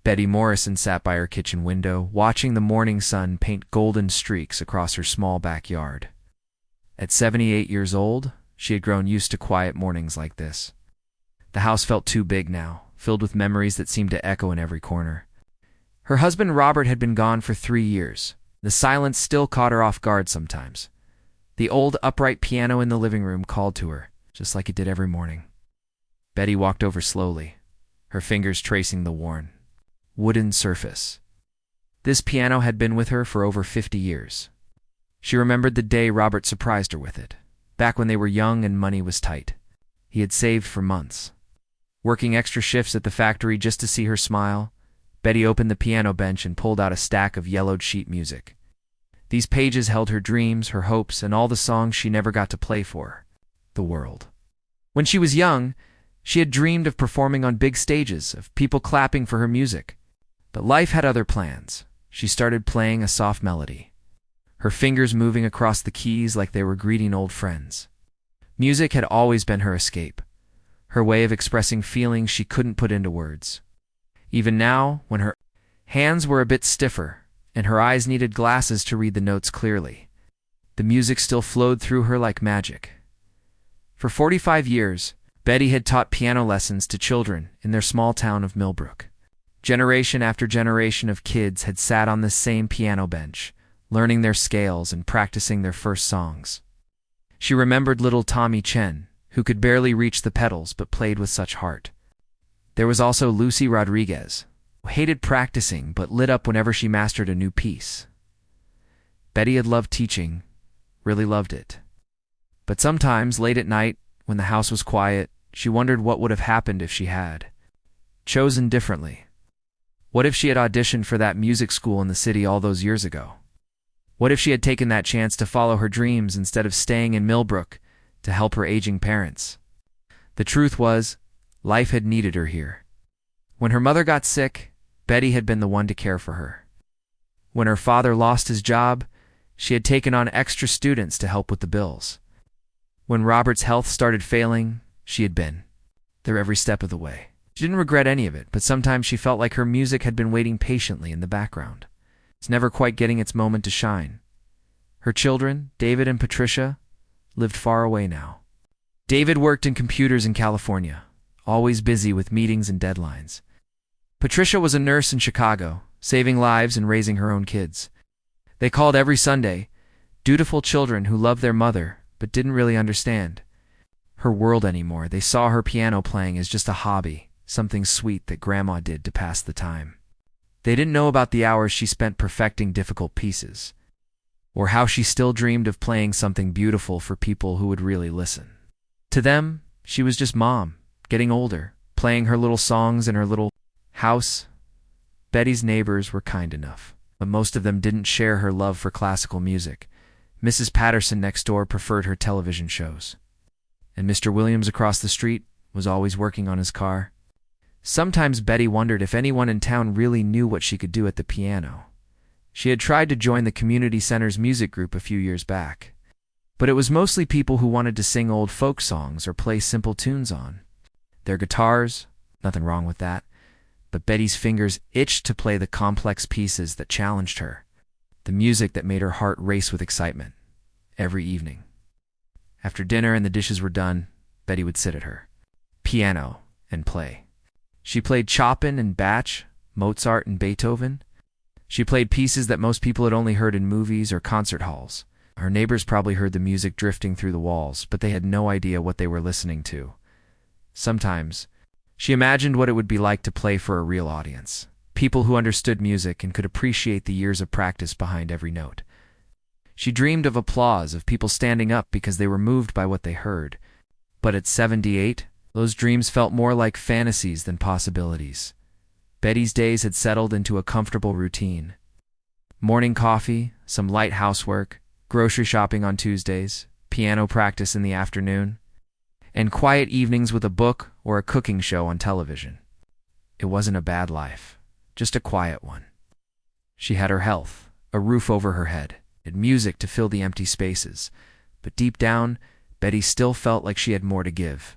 Betty Morrison sat by her kitchen window, watching the morning sun paint golden streaks across her small backyard. At 78 years old, she had grown used to quiet mornings like this. The house felt too big now, filled with memories that seemed to echo in every corner. Her husband Robert had been gone for 3 years. The silence still caught her off guard sometimes. The old upright piano in the living room called to her, just like it did every morning. Betty walked over slowly, her fingers tracing the worn, wooden surface. This piano had been with her for over 50 years. She remembered the day Robert surprised her with it, back when they were young and money was tight. He had saved for months. Working extra shifts at the factory just to see her smile, Betty opened the piano bench and pulled out a stack of yellowed sheet music. These pages held her dreams, her hopes, and all the songs she never got to play for the world. When she was young, she had dreamed of performing on big stages, of people clapping for her music. But life had other plans. She started playing a soft melody, her fingers moving across the keys like they were greeting old friends. Music had always been her escape, her way of expressing feelings she couldn't put into words. Even now, when her hands were a bit stiffer and her eyes needed glasses to read the notes clearly, the music still flowed through her like magic. For 45 years, Betty had taught piano lessons to children in their small town of Millbrook. Generation after generation of kids had sat on this same piano bench, learning their scales and practicing their first songs. She remembered little Tommy Chen, who could barely reach the pedals but played with such heart. There was also Lucy Rodriguez, who hated practicing but lit up whenever she mastered a new piece. Betty had loved teaching, really loved it. But sometimes, late at night, when the house was quiet, she wondered what would have happened if she had chosen differently. What if she had auditioned for that music school in the city all those years ago? What if she had taken that chance to follow her dreams instead of staying in Millbrook to help her aging parents? The truth was, life had needed her here. When her mother got sick, Betty had been the one to care for her. When her father lost his job, she had taken on extra students to help with the bills. When Robert's health started failing, she had been there every step of the way. She didn't regret any of it, but sometimes she felt like her music had been waiting patiently in the background. It's never quite getting its moment to shine. Her children, David and Patricia, lived far away now. David worked in computers in California, always busy with meetings and deadlines. Patricia was a nurse in Chicago, saving lives and raising her own kids. They called every Sunday, dutiful children who loved their mother but didn't really understand her world anymore. They saw her piano playing as just a hobby, something sweet that Grandma did to pass the time. They didn't know about the hours she spent perfecting difficult pieces, or how she still dreamed of playing something beautiful for people who would really listen. To them, she was just Mom, getting older, playing her little songs in her little house. Betty's neighbors were kind enough, but most of them didn't share her love for classical music. Mrs. Patterson next door preferred her television shows, and Mr. Williams across the street was always working on his car. Sometimes Betty wondered if anyone in town really knew what she could do at the piano. She had tried to join the community center's music group a few years back, but it was mostly people who wanted to sing old folk songs or play simple tunes on their guitars. Nothing wrong with that, but Betty's fingers itched to play the complex pieces that challenged her, the music that made her heart race with excitement. Every evening, after dinner and the dishes were done, Betty would sit at her piano and play. She played Chopin and Bach, Mozart and Beethoven. She played pieces that most people had only heard in movies or concert halls. Her neighbors probably heard the music drifting through the walls, but they had no idea what they were listening to. Sometimes, she imagined what it would be like to play for a real audience, people who understood music and could appreciate the years of practice behind every note. She dreamed of applause, of people standing up because they were moved by what they heard. But at 78, those dreams felt more like fantasies than possibilities. Betty's days had settled into a comfortable routine. Morning coffee, some light housework, grocery shopping on Tuesdays, piano practice in the afternoon, and quiet evenings with a book or a cooking show on television. It wasn't a bad life, just a quiet one. She had her health, a roof over her head, and music to fill the empty spaces. But deep down, Betty still felt like she had more to give.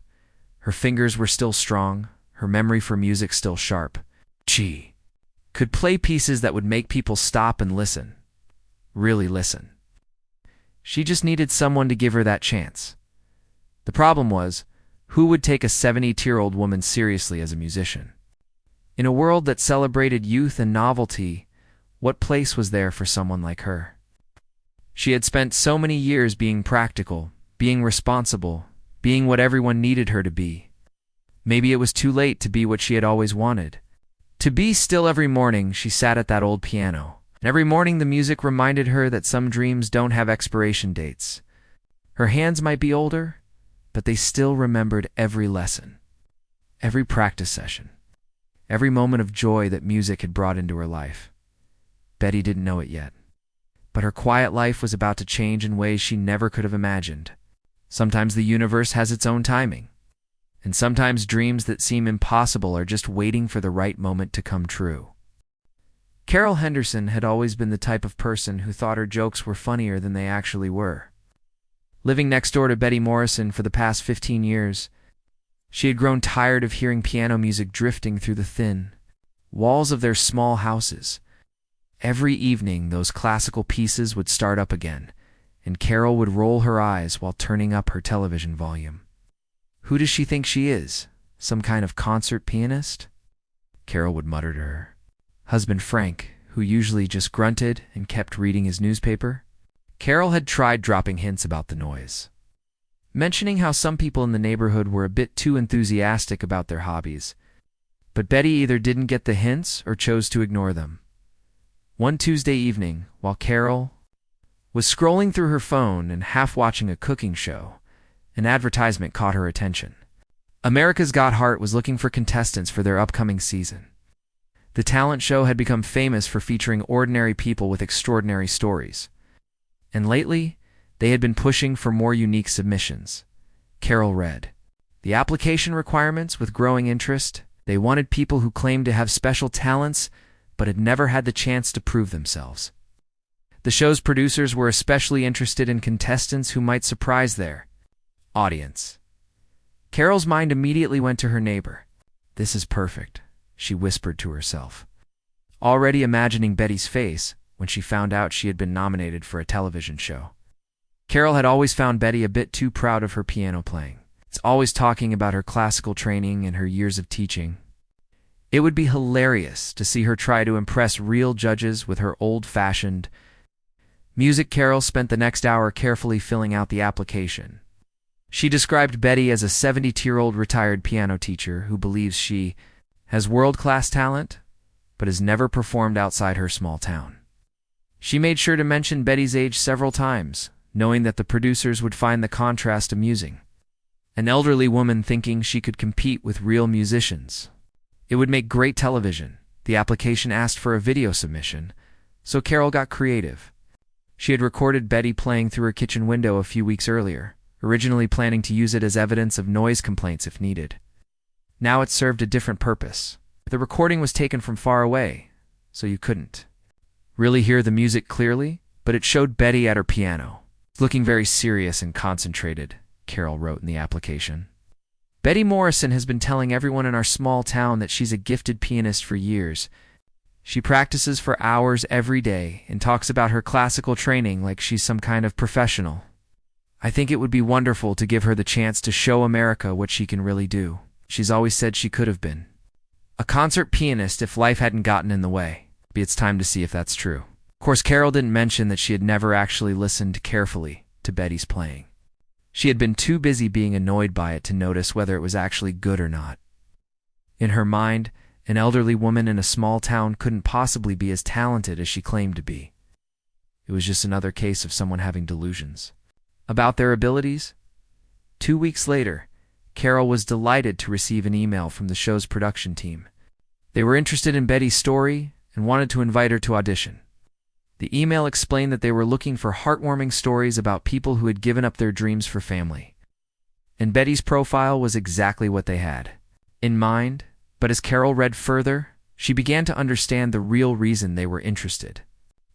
Her fingers were still strong, her memory for music still sharp. Gee, could play pieces that would make people stop and listen. Really listen. She just needed someone to give her that chance. The problem was, who would take a 70-year-old woman seriously as a musician? In a world that celebrated youth and novelty, what place was there for someone like her? She had spent so many years being practical, being responsible, being what everyone needed her to be. Maybe it was too late to be what she had always wanted. To be still every morning, she sat at that old piano. And every morning the music reminded her that some dreams don't have expiration dates. Her hands might be older, but they still remembered every lesson, every practice session, every moment of joy that music had brought into her life. Betty didn't know it yet, but her quiet life was about to change in ways she never could have imagined. Sometimes the universe has its own timing, and sometimes dreams that seem impossible are just waiting for the right moment to come true. Carol Henderson had always been the type of person who thought her jokes were funnier than they actually were. Living next door to Betty Morrison for the past 15 years, she had grown tired of hearing piano music drifting through the thin walls of their small houses. Every evening, those classical pieces would start up again, and Carol would roll her eyes while turning up her television volume. "Who does she think she is? Some kind of concert pianist?" Carol would mutter to her husband Frank, who usually just grunted and kept reading his newspaper. Carol had tried dropping hints about the noise, mentioning how some people in the neighborhood were a bit too enthusiastic about their hobbies, but Betty either didn't get the hints or chose to ignore them. One Tuesday evening, while Carol was scrolling through her phone and half watching a cooking show, an advertisement caught her attention. America's Got Heart was looking for contestants for their upcoming season. The talent show had become famous for featuring ordinary people with extraordinary stories. And lately, they had been pushing for more unique submissions. Carol read the application requirements with growing interest. They wanted people who claimed to have special talents but had never had the chance to prove themselves. The show's producers were especially interested in contestants who might surprise their audience. Carol's mind immediately went to her neighbor. "This is perfect," she whispered to herself, already imagining Betty's face when she found out she had been nominated for a television show. Carol had always found Betty a bit too proud of her piano playing. It's always talking about her classical training and her years of teaching. It would be hilarious to see her try to impress real judges with her old-fashioned music. Carol spent the next hour carefully filling out the application. She described Betty as a 70-year-old retired piano teacher who believes she has world-class talent, but has never performed outside her small town. She made sure to mention Betty's age several times, knowing that the producers would find the contrast amusing. An elderly woman thinking she could compete with real musicians. It would make great television. The application asked for a video submission, so Carol got creative. She had recorded Betty playing through her kitchen window a few weeks earlier, originally planning to use it as evidence of noise complaints if needed. Now it served a different purpose. The recording was taken from far away, so you couldn't really hear the music clearly, but it showed Betty at her piano, looking very serious and concentrated, Carol wrote in the application. "Betty Morrison has been telling everyone in our small town that she's a gifted pianist for years. She practices for hours every day and talks about her classical training like she's some kind of professional. I think it would be wonderful to give her the chance to show America what she can really do. She's always said she could have been a concert pianist if life hadn't gotten in the way. It's time to see if that's true." Of course, Carol didn't mention that she had never actually listened carefully to Betty's playing. She had been too busy being annoyed by it to notice whether it was actually good or not. In her mind, an elderly woman in a small town couldn't possibly be as talented as she claimed to be. It was just another case of someone having delusions about their abilities. 2 weeks later, Carol was delighted to receive an email from the show's production team. They were interested in Betty's story and wanted to invite her to audition. The email explained that they were looking for heartwarming stories about people who had given up their dreams for family. And Betty's profile was exactly what they had in mind, but as Carol read further, she began to understand the real reason they were interested.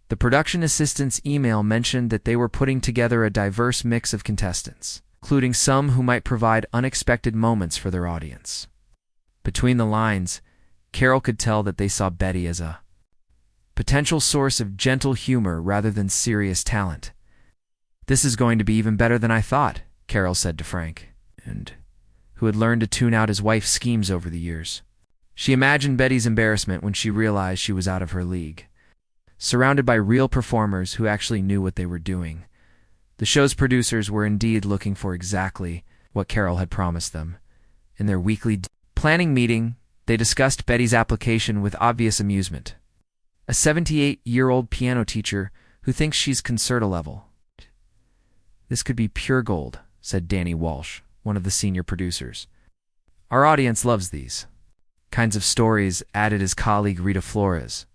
The production assistant's email mentioned that they were putting together a diverse mix of contestants, including some who might provide unexpected moments for their audience. Between the lines, Carol could tell that they saw Betty as a potential source of gentle humor rather than serious talent. "This is going to be even better than I thought," Carol said to Frank, who had learned to tune out his wife's schemes over the years. She imagined Betty's embarrassment when she realized she was out of her league. Surrounded by real performers who actually knew what they were doing, the show's producers were indeed looking for exactly what Carol had promised them. In their weekly planning meeting, they discussed Betty's application with obvious amusement. A 78-year-old piano teacher who thinks she's concerto level. "This could be pure gold," said Danny Walsh, one of the senior producers. "Our audience loves these kinds of stories," added his colleague Rita Flores.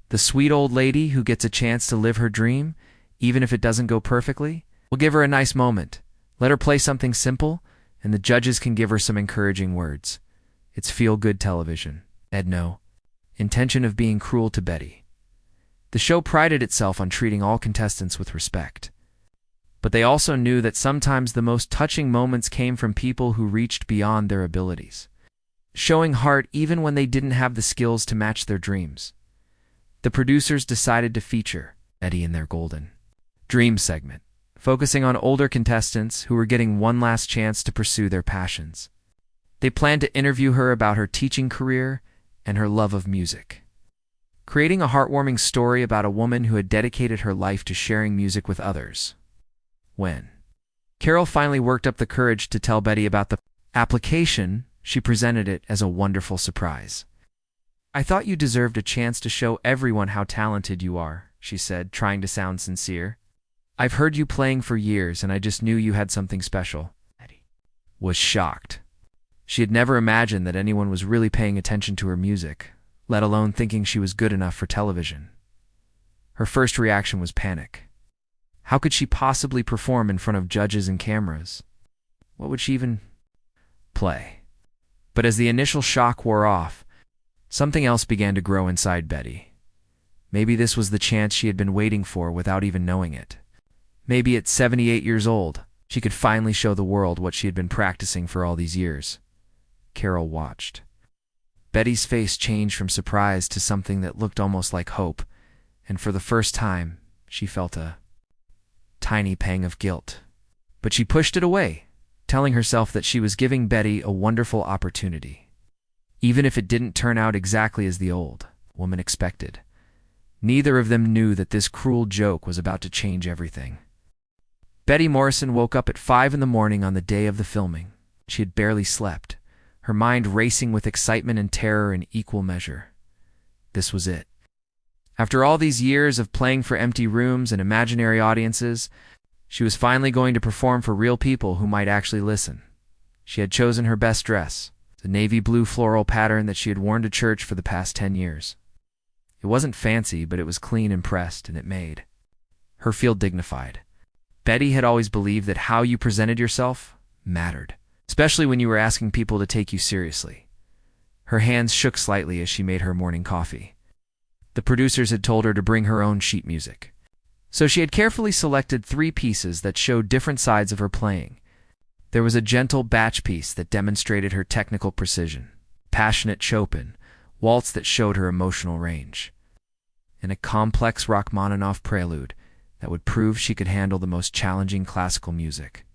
"The sweet old lady who gets a chance to live her dream, even if it doesn't go perfectly. We'll give her a nice moment. Let her play something simple, and the judges can give her some encouraging words. It's feel-good television." Had no intention of being cruel to Betty. The show prided itself on treating all contestants with respect. But they also knew that sometimes the most touching moments came from people who reached beyond their abilities, showing heart even when they didn't have the skills to match their dreams. The producers decided to feature Betty in their Golden Dream segment, focusing on older contestants who were getting one last chance to pursue their passions. They planned to interview her about her teaching career and her love of music, creating a heartwarming story about a woman who had dedicated her life to sharing music with others. When Carol finally worked up the courage to tell Betty about the application, she presented it as a wonderful surprise. "I thought you deserved a chance to show everyone how talented you are," she said, trying to sound sincere. "I've heard you playing for years, and I just knew you had something special." Betty was shocked. She had never imagined that anyone was really paying attention to her music, let alone thinking she was good enough for television. Her first reaction was panic. How could she possibly perform in front of judges and cameras? What would she even play? But as the initial shock wore off, something else began to grow inside Betty. Maybe this was the chance she had been waiting for without even knowing it. Maybe at 78 years old, she could finally show the world what she had been practicing for all these years. Carol watched. Betty's face changed from surprise to something that looked almost like hope, and for the first time, she felt a tiny pang of guilt. But she pushed it away, telling herself that she was giving Betty a wonderful opportunity, even if it didn't turn out exactly as the old woman expected. Neither of them knew that this cruel joke was about to change everything. Betty Morrison woke up at 5 in the morning on the day of the filming. She had barely slept, her mind racing with excitement and terror in equal measure. This was it. After all these years of playing for empty rooms and imaginary audiences, she was finally going to perform for real people who might actually listen. She had chosen her best dress, the navy blue floral pattern that she had worn to church for the past 10 years. It wasn't fancy, but it was clean and pressed, and it made her feel dignified. Betty had always believed that how you presented yourself mattered, especially when you were asking people to take you seriously. Her hands shook slightly as she made her morning coffee. The producers had told her to bring her own sheet music, so she had carefully selected 3 pieces that showed different sides of her playing. There was a gentle batch piece that demonstrated her technical precision, passionate Chopin waltz that showed her emotional range, and a complex Rachmaninoff prelude that would prove she could handle the most challenging classical music.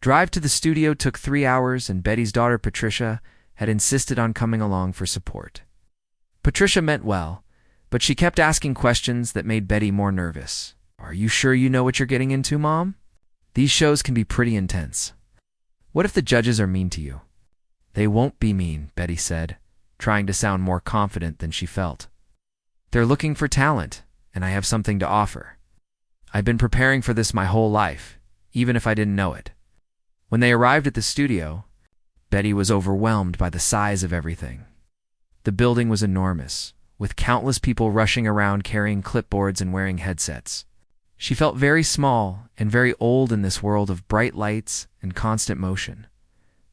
Drive to the studio took 3 hours, and Betty's daughter Patricia had insisted on coming along for support. Patricia meant well, but she kept asking questions that made Betty more nervous. "Are you sure you know what you're getting into, Mom? These shows can be pretty intense. What if the judges are mean to you?" "They won't be mean," Betty said, trying to sound more confident than she felt. "They're looking for talent, and I have something to offer. I've been preparing for this my whole life, even if I didn't know it." When they arrived at the studio, Betty was overwhelmed by the size of everything. The building was enormous, with countless people rushing around carrying clipboards and wearing headsets. She felt very small and very old in this world of bright lights and constant motion.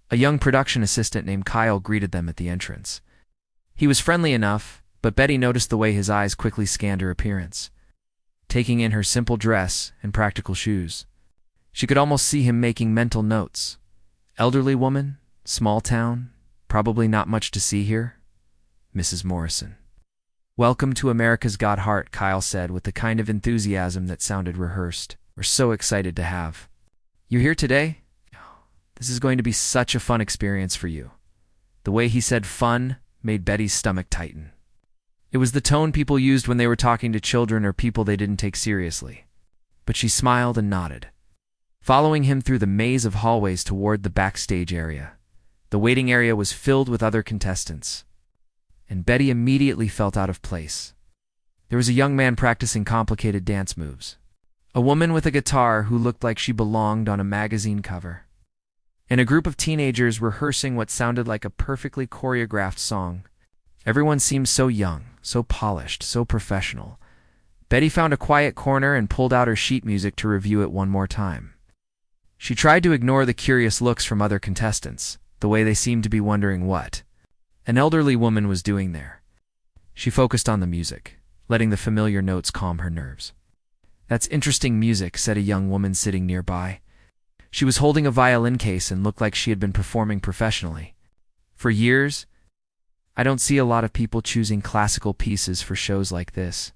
A young production assistant named Kyle greeted them at the entrance. He was friendly enough, but Betty noticed the way his eyes quickly scanned her appearance, taking in her simple dress and practical shoes. She could almost see him making mental notes. Elderly woman, small town, probably not much to see here. Mrs. Morrison. "Welcome to America's Got Heart," Kyle said with the kind of enthusiasm that sounded rehearsed. "We're so excited to have you here today. This is going to be such a fun experience for you." The way he said fun made Betty's stomach tighten. It was the tone people used when they were talking to children or people they didn't take seriously. But she smiled and nodded, following him through the maze of hallways toward the backstage area. The waiting area was filled with other contestants, and Betty immediately felt out of place. There was a young man practicing complicated dance moves, a woman with a guitar who looked like she belonged on a magazine cover, and a group of teenagers rehearsing what sounded like a perfectly choreographed song. Everyone seemed so young, so polished, so professional. Betty found a quiet corner and pulled out her sheet music to review it one more time. She tried to ignore the curious looks from other contestants, the way they seemed to be wondering what an elderly woman was doing there. She focused on the music, letting the familiar notes calm her nerves. "That's interesting music," said a young woman sitting nearby. She was holding a violin case and looked like she had been performing professionally. "For years, I don't see a lot of people choosing classical pieces for shows like this.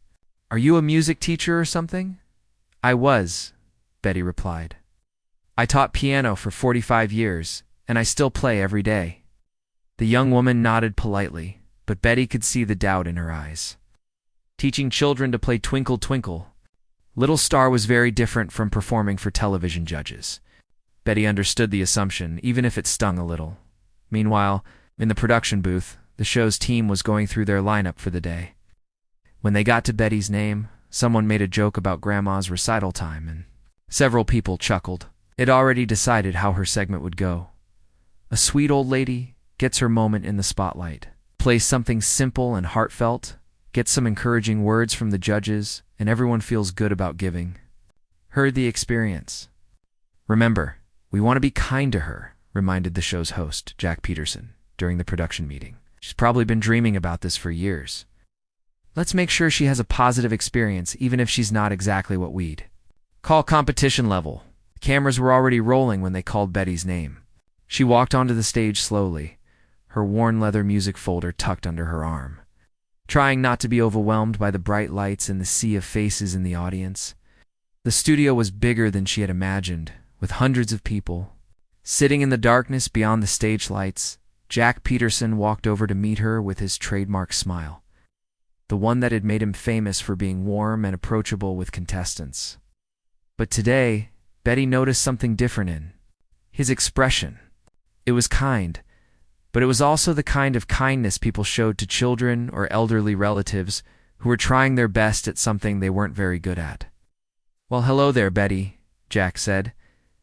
Are you a music teacher or something?" "I was," Betty replied. "I taught piano for 45 years, and I still play every day." The young woman nodded politely, but Betty could see the doubt in her eyes. Teaching children to play Twinkle Twinkle, Little Star was very different from performing for television judges. Betty understood the assumption, even if it stung a little. Meanwhile, in the production booth, the show's team was going through their lineup for the day. When they got to Betty's name, someone made a joke about Grandma's recital time, and several people chuckled. It already decided how her segment would go. A sweet old lady gets her moment in the spotlight, plays something simple and heartfelt, gets some encouraging words from the judges, and everyone feels good about giving her the experience. "Remember, we want to be kind to her," reminded the show's host, Jack Peterson, during the production meeting. "She's probably been dreaming about this for years. Let's make sure she has a positive experience, even if she's not exactly what we'd call competition level." The cameras were already rolling when they called Betty's name. She walked onto the stage slowly, her worn leather music folder tucked under her arm, trying not to be overwhelmed by the bright lights and the sea of faces in the audience. The studio was bigger than she had imagined, with hundreds of people. Sitting in the darkness beyond the stage lights, Jack Peterson walked over to meet her with his trademark smile, the one that had made him famous for being warm and approachable with contestants. But today, Betty noticed something different in his expression. It was kind, but it was also the kind of kindness people showed to children or elderly relatives who were trying their best at something they weren't very good at. "Well, hello there, Betty," Jack said,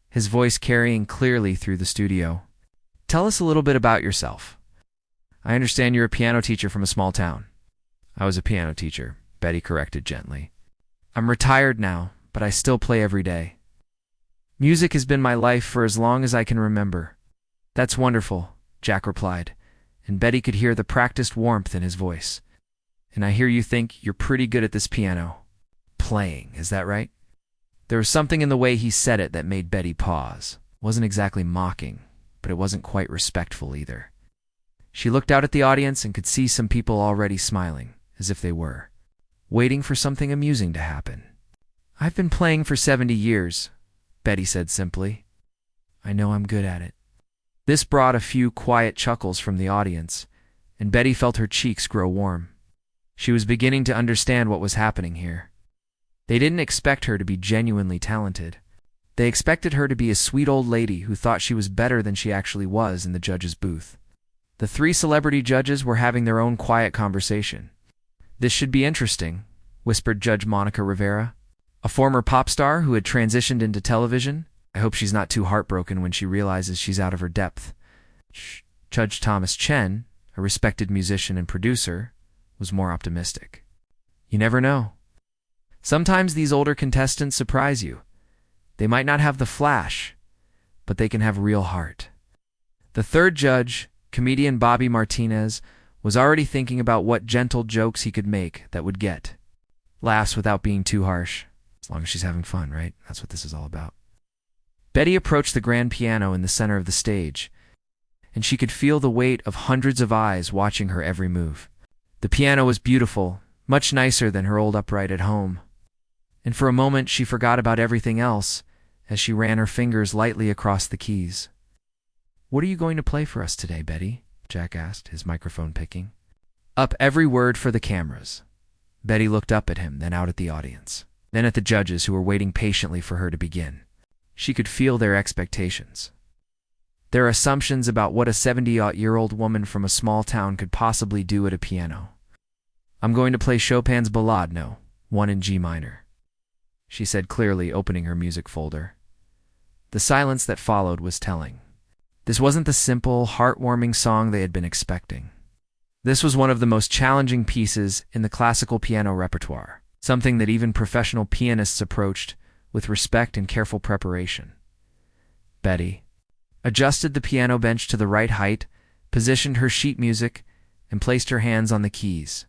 his voice carrying clearly through the studio. "Tell us a little bit about yourself. I understand you're a piano teacher from a small town." "I was a piano teacher," Betty corrected gently. "I'm retired now, but I still play every day. Music has been my life for as long as I can remember." "That's wonderful," Jack replied, and Betty could hear the practiced warmth in his voice. "And I hear you think you're pretty good at this piano playing, is that right?" There was something in the way he said it that made Betty pause. It wasn't exactly mocking, but it wasn't quite respectful either. She looked out at the audience and could see some people already smiling, as if they were waiting for something amusing to happen. "I've been playing for 70 years, Betty said simply. "I know I'm good at it." This brought a few quiet chuckles from the audience, and Betty felt her cheeks grow warm. She was beginning to understand what was happening here. They didn't expect her to be genuinely talented. They expected her to be a sweet old lady who thought she was better than she actually was in the judge's booth. The three celebrity judges were having their own quiet conversation. "This should be interesting," whispered Judge Monica Rivera, a former pop star who had transitioned into television. "I hope she's not too heartbroken when she realizes she's out of her depth." Judge Thomas Chen, a respected musician and producer, was more optimistic. "You never know. Sometimes these older contestants surprise you. They might not have the flash, but they can have real heart." The third judge, comedian Bobby Martinez, was already thinking about what gentle jokes he could make that would get laughs without being too harsh. As long as she's having fun, right? That's what this is all about. Betty approached the grand piano in the center of the stage, and she could feel the weight of hundreds of eyes watching her every move. The piano was beautiful, much nicer than her old upright at home. And for a moment she forgot about everything else as she ran her fingers lightly across the keys. "What are you going to play for us today, Betty?" Jack asked, his microphone picking up every word for the cameras. Betty looked up at him, then out at the audience, then at the judges who were waiting patiently for her to begin. She could feel their expectations, their assumptions about what a 70-year-old woman from a small town could possibly do at a piano. "I'm going to play Chopin's Ballade No. 1 in G minor," she said clearly, opening her music folder. The silence that followed was telling. This wasn't the simple, heartwarming song they had been expecting. This was one of the most challenging pieces in the classical piano repertoire, something that even professional pianists approached with respect and careful preparation. Betty adjusted the piano bench to the right height, positioned her sheet music, and placed her hands on the keys.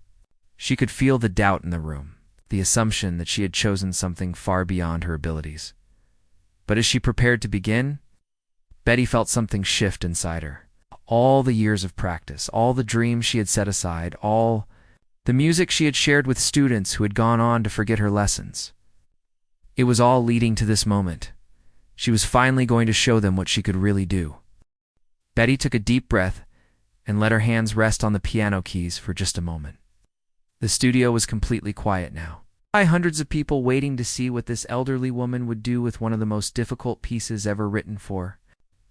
She could feel the doubt in the room, the assumption that she had chosen something far beyond her abilities. But as she prepared to begin, Betty felt something shift inside her. All the years of practice, all the dreams she had set aside, all the music she had shared with students who had gone on to forget her lessons. It was all leading to this moment. She was finally going to show them what she could really do. Betty took a deep breath and let her hands rest on the piano keys for just a moment. The studio was completely quiet now. Hundreds of people waiting to see what this elderly woman would do with one of the most difficult pieces ever written for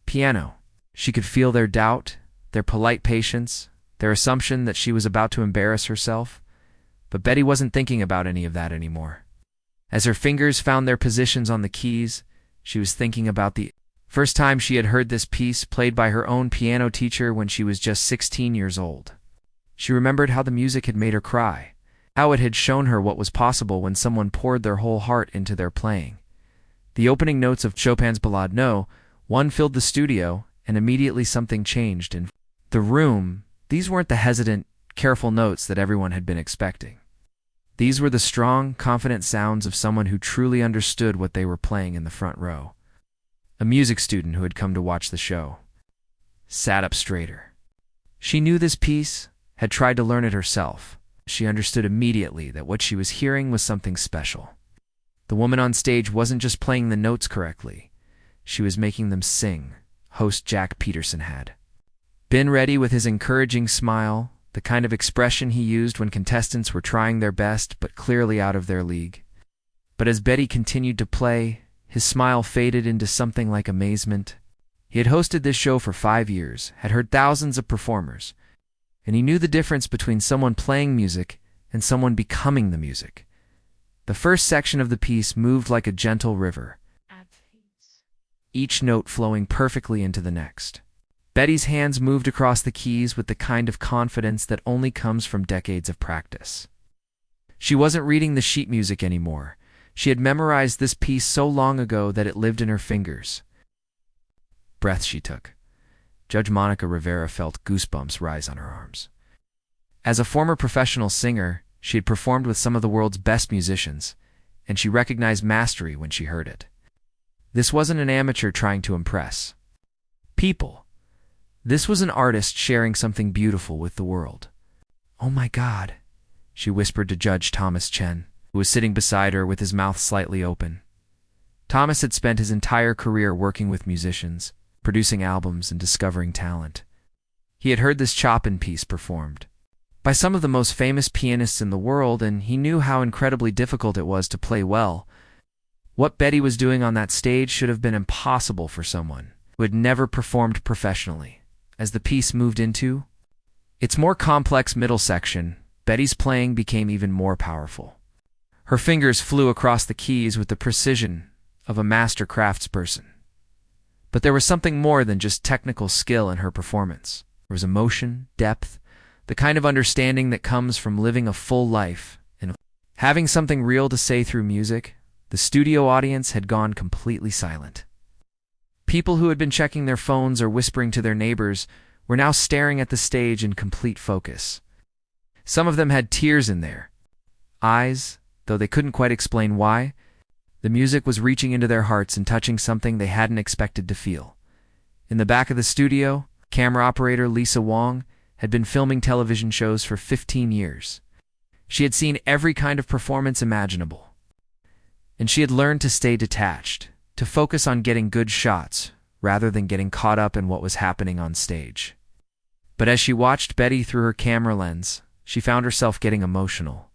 piano. She could feel their doubt, their polite patience, their assumption that she was about to embarrass herself. But Betty wasn't thinking about any of that anymore. As her fingers found their positions on the keys, she was thinking about the first time she had heard this piece played by her own piano teacher when she was just 16 years old. She remembered how the music had made her cry, how it had shown her what was possible when someone poured their whole heart into their playing. The opening notes of Chopin's Ballade No. 1 filled the studio, and immediately something changed in the room. These weren't the hesitant, careful notes that everyone had been expecting. These were the strong, confident sounds of someone who truly understood what they were playing in the front row. A music student who had come to watch the show sat up straighter. She knew this piece, had tried to learn it herself. She understood immediately that what she was hearing was something special. The woman on stage wasn't just playing the notes correctly. She was making them sing. Host Jack Peterson had been ready with his encouraging smile, the kind of expression he used when contestants were trying their best but clearly out of their league. But as Betty continued to play, his smile faded into something like amazement. He had hosted this show for 5 years, had heard thousands of performers, and he knew the difference between someone playing music and someone becoming the music. The first section of the piece moved like a gentle river, each note flowing perfectly into the next. Betty's hands moved across the keys with the kind of confidence that only comes from decades of practice. She wasn't reading the sheet music anymore. She had memorized this piece so long ago that it lived in her fingers. Breath she took. Judge Monica Rivera felt goosebumps rise on her arms. As a former professional singer, she had performed with some of the world's best musicians, and she recognized mastery when she heard it. This wasn't an amateur trying to impress people. This was an artist sharing something beautiful with the world. "Oh my God," she whispered to Judge Thomas Chen, who was sitting beside her with his mouth slightly open. Thomas had spent his entire career working with musicians, producing albums and discovering talent. He had heard this Chopin piece performed by some of the most famous pianists in the world, and he knew how incredibly difficult it was to play well. What Betty was doing on that stage should have been impossible for someone who had never performed professionally. As the piece moved into its more complex middle section, Betty's playing became even more powerful. Her fingers flew across the keys with the precision of a master craftsperson. But there was something more than just technical skill in her performance. There was emotion, depth, the kind of understanding that comes from living a full life and having something real to say through music. The studio audience had gone completely silent. People who had been checking their phones or whispering to their neighbors were now staring at the stage in complete focus. Some of them had tears in their eyes, though they couldn't quite explain why. The music was reaching into their hearts and touching something they hadn't expected to feel. In the back of the studio, camera operator Lisa Wong had been filming television shows for 15 years. She had seen every kind of performance imaginable. And she had learned to stay detached, to focus on getting good shots, rather than getting caught up in what was happening on stage. But as she watched Betty through her camera lens, she found herself getting emotional.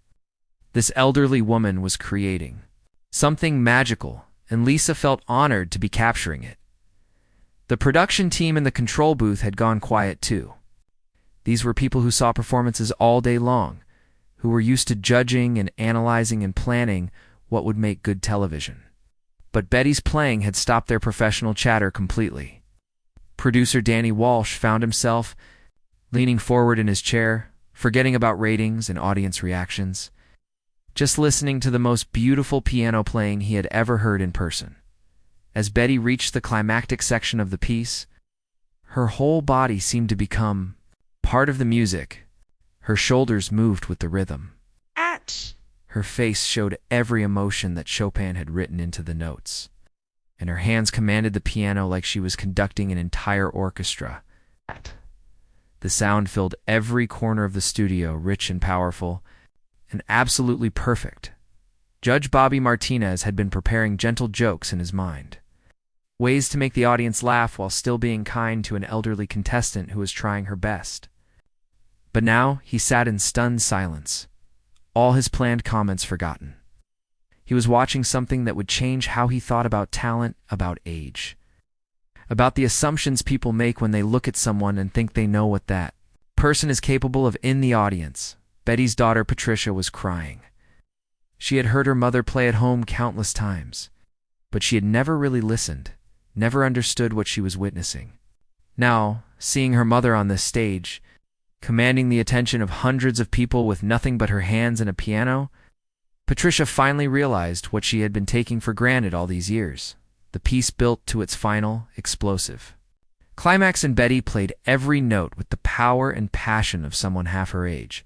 This elderly woman was creating something magical, and Lisa felt honored to be capturing it. The production team in the control booth had gone quiet too. These were people who saw performances all day long, who were used to judging and analyzing and planning what would make good television. But Betty's playing had stopped their professional chatter completely. Producer Danny Walsh found himself leaning forward in his chair, forgetting about ratings and audience reactions, just listening to the most beautiful piano playing he had ever heard in person. As Betty reached the climactic section of the piece, her whole body seemed to become part of the music. Her shoulders moved with the rhythm. Her face showed every emotion that Chopin had written into the notes, and her hands commanded the piano like she was conducting an entire orchestra. The sound filled every corner of the studio, rich and powerful, and absolutely perfect. Judge Bobby Martinez had been preparing gentle jokes in his mind, ways to make the audience laugh while still being kind to an elderly contestant who was trying her best. But now he sat in stunned silence, all his planned comments forgotten. He was watching something that would change how he thought about talent, about age, about the assumptions people make when they look at someone and think they know what that person is capable of. In the audience, Betty's daughter Patricia was crying. She had heard her mother play at home countless times, but she had never really listened, never understood what she was witnessing. Now, seeing her mother on this stage, commanding the attention of hundreds of people with nothing but her hands and a piano, Patricia finally realized what she had been taking for granted all these years. The piece built to its final, explosive climax, and Betty played every note with the power and passion of someone half her age.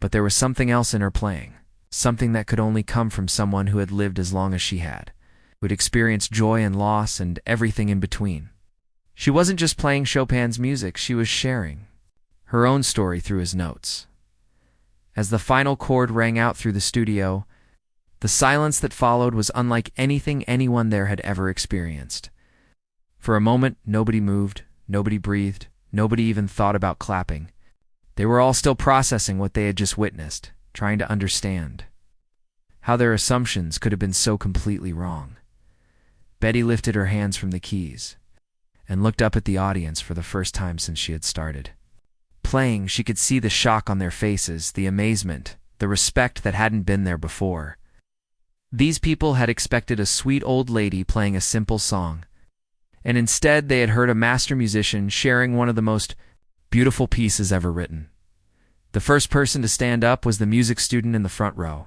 But there was something else in her playing, something that could only come from someone who had lived as long as she had, who had experienced joy and loss and everything in between. She wasn't just playing Chopin's music, she was sharing her own story through his notes. As the final chord rang out through the studio, the silence that followed was unlike anything anyone there had ever experienced. For a moment, nobody moved, nobody breathed, nobody even thought about clapping. They were all still processing what they had just witnessed, trying to understand how their assumptions could have been so completely wrong. Betty lifted her hands from the keys and looked up at the audience for the first time since she had started. Playing, she could see the shock on their faces, the amazement, the respect that hadn't been there before. These people had expected a sweet old lady playing a simple song, and instead they had heard a master musician sharing one of the most beautiful pieces ever written. The first person to stand up was the music student in the front row.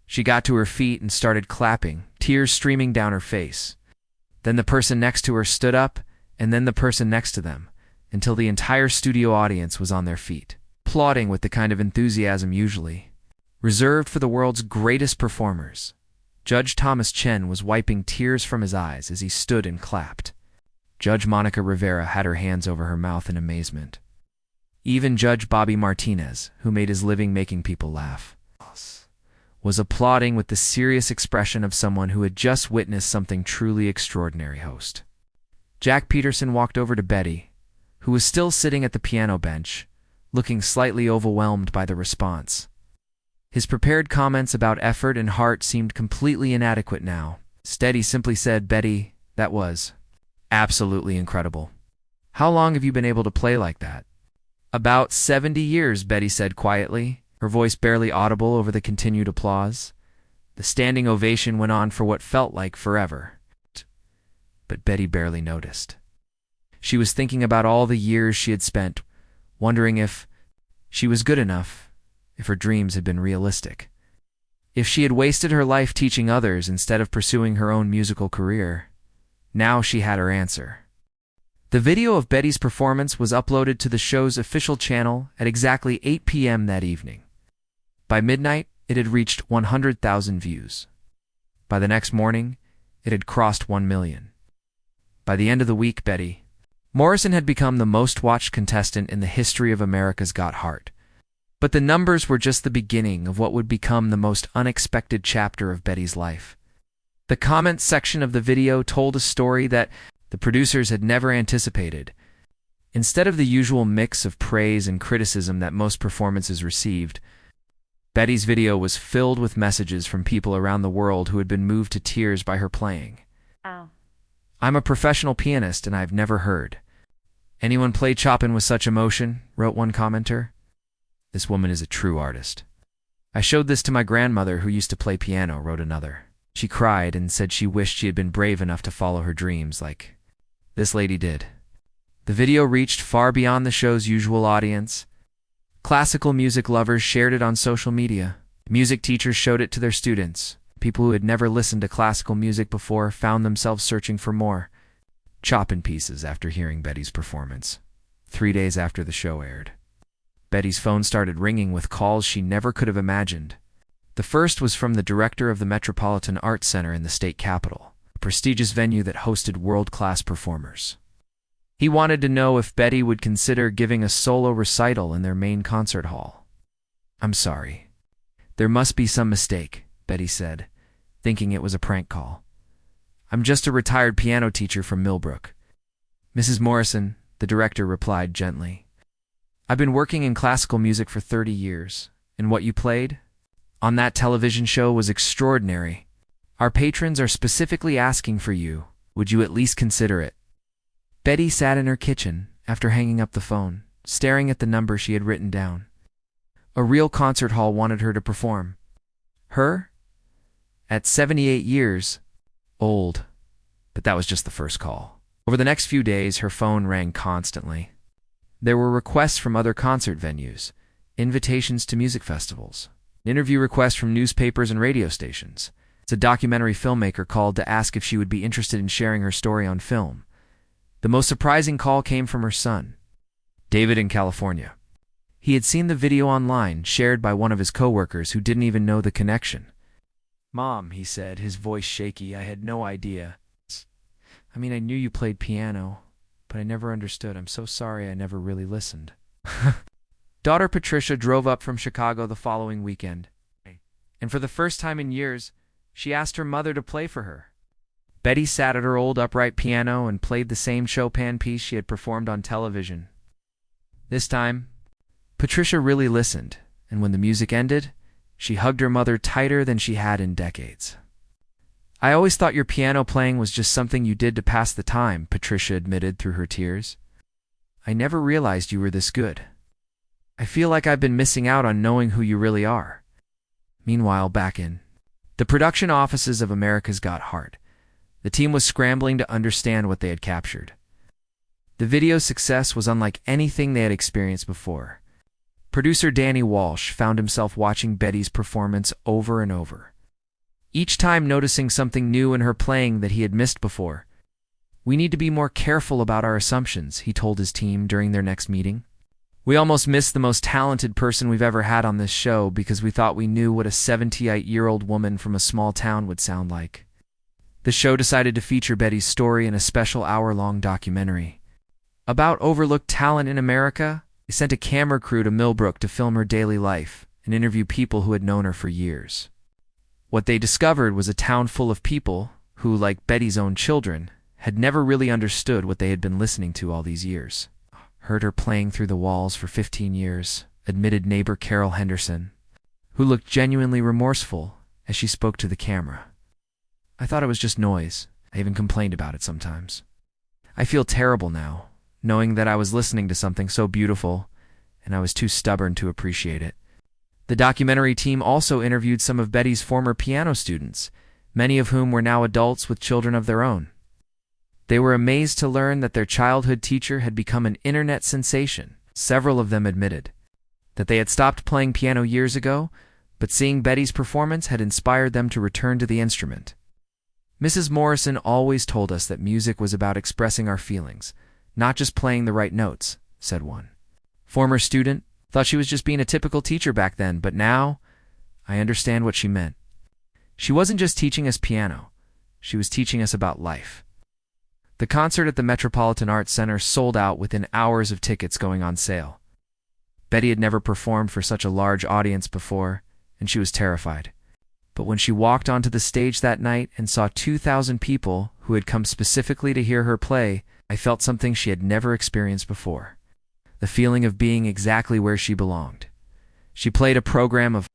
She got to her feet and started clapping, tears streaming down her face. Then the person next to her stood up, and then the person next to them, until the entire studio audience was on their feet, applauding with the kind of enthusiasm usually reserved for the world's greatest performers. Judge Thomas Chen was wiping tears from his eyes as he stood and clapped. Judge Monica Rivera had her hands over her mouth in amazement. Even Judge Bobby Martinez, who made his living making people laugh, was applauding with the serious expression of someone who had just witnessed something truly extraordinary. Host Jack Peterson walked over to Betty, who was still sitting at the piano bench, looking slightly overwhelmed by the response. His prepared comments about effort and heart seemed completely inadequate now. Instead, he simply said, "Betty, that was absolutely incredible. How long have you been able to play like that?" "About 70 years, Betty said quietly, her voice barely audible over the continued applause. The standing ovation went on for what felt like forever. But Betty barely noticed. She was thinking about all the years she had spent, wondering if she was good enough, if her dreams had been realistic, if she had wasted her life teaching others instead of pursuing her own musical career. Now she had her answer. The video of Betty's performance was uploaded to the show's official channel at exactly 8 p.m. that evening. By midnight, it had reached 100,000 views. By the next morning, it had crossed 1 million. By the end of the week, Betty Morrison had become the most watched contestant in the history of America's Got Heart. But the numbers were just the beginning of what would become the most unexpected chapter of Betty's life. The comments section of the video told a story that the producers had never anticipated. Instead of the usual mix of praise and criticism that most performances received, Betty's video was filled with messages from people around the world who had been moved to tears by her playing. Oh. "I'm a professional pianist and I've never heard anyone play Chopin with such emotion," wrote one commenter. "This woman is a true artist. I showed this to my grandmother who used to play piano," wrote another. "She cried and said she wished she had been brave enough to follow her dreams like this lady did." The video reached far beyond the show's usual audience. Classical music lovers shared it on social media. Music teachers showed it to their students. People who had never listened to classical music before found themselves searching for more Chopin pieces after hearing Betty's performance. 3 days after the show aired, Betty's phone started ringing with calls she never could have imagined. The first was from the director of the Metropolitan Arts Center in the state capitol, a prestigious venue that hosted world-class performers. He wanted to know if Betty would consider giving a solo recital in their main concert hall. "I'm sorry. There must be some mistake," Betty said, thinking it was a prank call. "I'm just a retired piano teacher from Millbrook." "Mrs. Morrison," the director replied gently, "I've been working in classical music for 30 years, and what you played on that television show was extraordinary. Our patrons are specifically asking for you. Would you at least consider it?" Betty sat in her kitchen after hanging up the phone, staring at the number she had written down. A real concert hall wanted her to perform. Her? At 78 years old. But that was just the first call. Over the next few days, her phone rang constantly. There were requests from other concert venues, invitations to music festivals, interview requests from newspapers and radio stations. A documentary filmmaker called to ask if she would be interested in sharing her story on film. The most surprising call came from her son, David, in California. He had seen the video online, shared by one of his coworkers who didn't even know the connection. "Mom," he said, his voice shaky, "I had no idea. I mean, I knew you played piano, but I never understood. I'm so sorry I never really listened." Daughter Patricia drove up from Chicago the following weekend, and for the first time in years, she asked her mother to play for her. Betty sat at her old upright piano and played the same Chopin piece she had performed on television. This time, Patricia really listened, and when the music ended, she hugged her mother tighter than she had in decades. "I always thought your piano playing was just something you did to pass the time," Patricia admitted through her tears. "I never realized you were this good. I feel like I've been missing out on knowing who you really are." Meanwhile, back in the production offices of America's Got Heart, the team was scrambling to understand what they had captured. The video's success was unlike anything they had experienced before. Producer Danny Walsh found himself watching Betty's performance over and over, each time noticing something new in her playing that he had missed before. "We need to be more careful about our assumptions," he told his team during their next meeting. "We almost missed the most talented person we've ever had on this show because we thought we knew what a 78-year-old woman from a small town would sound like." The show decided to feature Betty's story in a special hour-long documentary about overlooked talent in America. They sent a camera crew to Millbrook to film her daily life and interview people who had known her for years. What they discovered was a town full of people who, like Betty's own children, had never really understood what they had been listening to all these years. "Heard her playing through the walls for 15 years, admitted neighbor Carol Henderson, who looked genuinely remorseful as she spoke to the camera. "I thought it was just noise. I even complained about it sometimes. I feel terrible now, knowing that I was listening to something so beautiful, and I was too stubborn to appreciate it." The documentary team also interviewed some of Betty's former piano students, many of whom were now adults with children of their own. They were amazed to learn that their childhood teacher had become an internet sensation. Several of them admitted that they had stopped playing piano years ago, but seeing Betty's performance had inspired them to return to the instrument. "Mrs. Morrison always told us that music was about expressing our feelings, not just playing the right notes," said one former student. "Thought she was just being a typical teacher back then, but now I understand what she meant. She wasn't just teaching us piano, she was teaching us about life." The concert at the Metropolitan Arts Center sold out within hours of tickets going on sale. Betty had never performed for such a large audience before, and she was terrified. But when she walked onto the stage that night and saw 2,000 people who had come specifically to hear her play, I felt something she had never experienced before. The feeling of being exactly where she belonged. She played a program of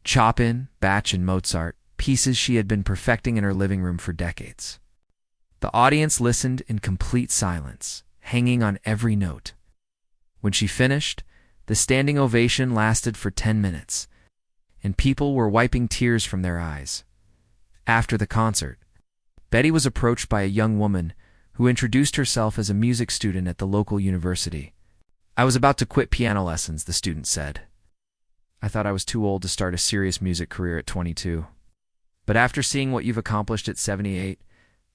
Chopin, Bach, and Mozart, pieces she had been perfecting in her living room for decades. The audience listened in complete silence, hanging on every note. When she finished, the standing ovation lasted for 10 minutes, and people were wiping tears from their eyes. After the concert, Betty was approached by a young woman who introduced herself as a music student at the local university. "I was about to quit piano lessons," the student said. "I thought I was too old to start a serious music career at 22. But after seeing what you've accomplished at 78,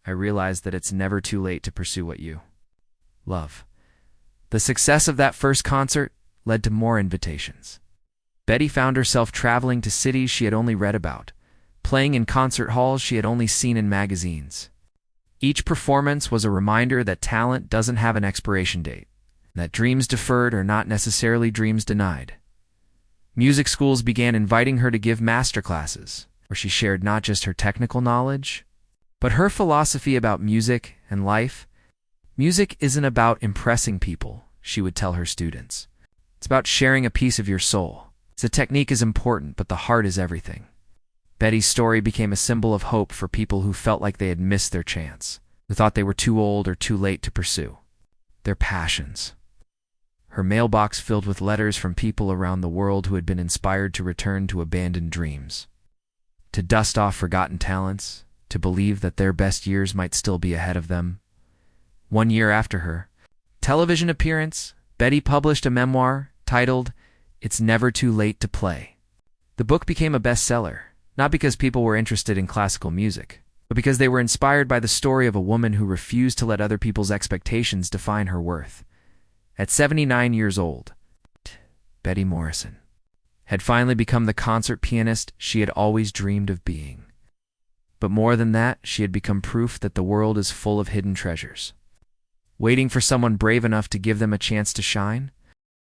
I realized that it's never too late to pursue what you love." The success of that first concert led to more invitations. Betty found herself traveling to cities she had only read about, playing in concert halls she had only seen in magazines. Each performance was a reminder that talent doesn't have an expiration date, that dreams deferred are not necessarily dreams denied. Music schools began inviting her to give masterclasses, where she shared not just her technical knowledge, but her philosophy about music and life. "Music isn't about impressing people," she would tell her students. "It's about sharing a piece of your soul. The technique is important, but the heart is everything." Betty's story became a symbol of hope for people who felt like they had missed their chance, who thought they were too old or too late to pursue their passions. Her mailbox filled with letters from people around the world who had been inspired to return to abandoned dreams, to dust off forgotten talents, to believe that their best years might still be ahead of them. 1 year after her television appearance, Betty published a memoir titled "It's Never Too Late to Play." The book became a bestseller, not because people were interested in classical music, but because they were inspired by the story of a woman who refused to let other people's expectations define her worth. At 79 years old, Betty Morrison had finally become the concert pianist she had always dreamed of being. But more than that, she had become proof that the world is full of hidden treasures, waiting for someone brave enough to give them a chance to shine.